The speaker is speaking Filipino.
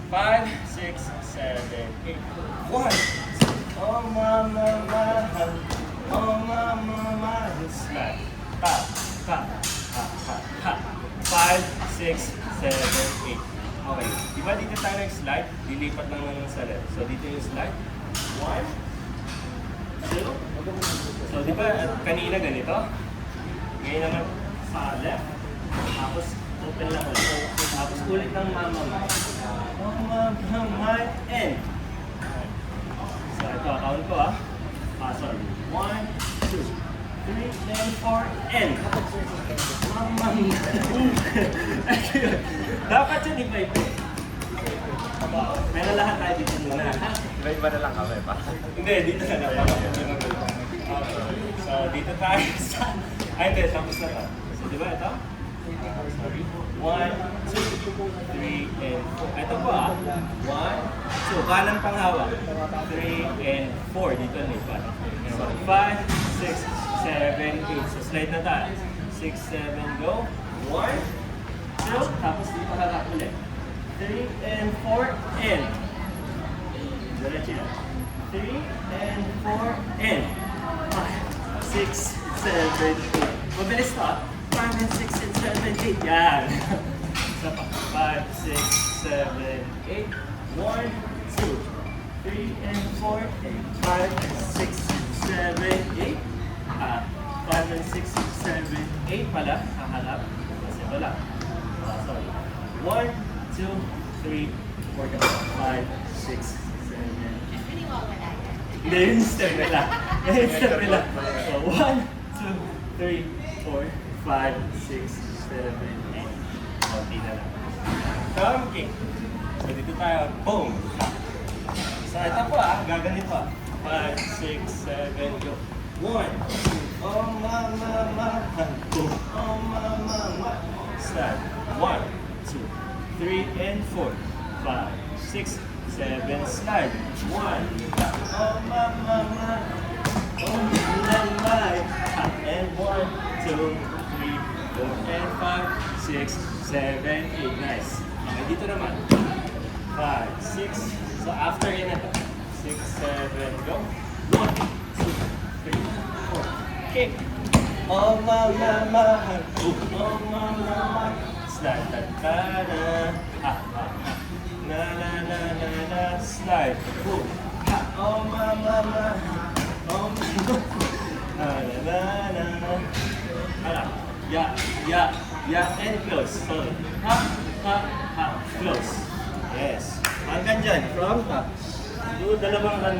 5, 6, 7, 8. 1. Oh, mama, mahal. Oh, mama, mahal. Slide. Tap, tap, tap, tap, tap. 5, 6, 7, 8. Okay. Diba dito tayo nag-slide? Dilipat lang naman sa left. So, dito yung slide. 1, 2. So, di ba kanina ganito? Ngayon naman sa left. Tapos, open lang ulit. Tapos, ulit ng mama mo. Mama, my, and. So, ito, count ko sorry. 1, 2, 3, and 4, and. Mama, dapat yun iba-iba. Pero lahat tayo dito muna. Iba-iba na lang kami pa. Hindi, dito na lang. So, dito tayo sa... Ay, hindi, tapos na to. So, di ba ito? Sorry. 1, 2, 3, and 4. Ito po 1, 2. Kanan pang hawak. 3, and 4. Dito lipat. So, 5, 6, 7, 8. So, slide na tayo. 6, 7, go. 1, 2. Tapos dito harap ulit. 3, and 4, and. Diretso yan. 3, and 4, and. 5, 6, 7, 8. Mabilis to 5, and 6, and 7, 8. Yan. Isa pa. 5, 6, 7, 8. 1, 2, 3, and 4, and 5, 6, 7, 8. 5, and 6, 7, 8 pala. Haharap. Kasi wala. Sorry. 1, 2, 3, 4, 5, 6, 7, hindi, yung step nila. Yung step nila. So, 1, 2, 3, 4, 5, 6, 7, 8. Konti na lang. Thumb kick. So, dito tayo. Boom! So, ito po gaganito 5, 6, 7, go. 1, 2, oh mama, mahal. Boom. Oh mama, mahal. Start. 1, 2, 3, and 4, 5, 6, 7, slide. 1, oh mama, mahal. Oh mama, and 1, 2, 3, 4, and 5, 6, 7, 8. Nice. Okay, dito naman. 5, 6. So after yun ito. 6, 7, go. 1, 2, 3, 4. Kick. Oh mama, mahal. Oh mama, mahal. Slide. Ta-da. Na na na na na. Slide. Boom. Oh mama, mahal. Oh mama. Na na na na. Hala. Yeah, and close. So, close. Yes. Hanggang dyan. From top. Do dalawang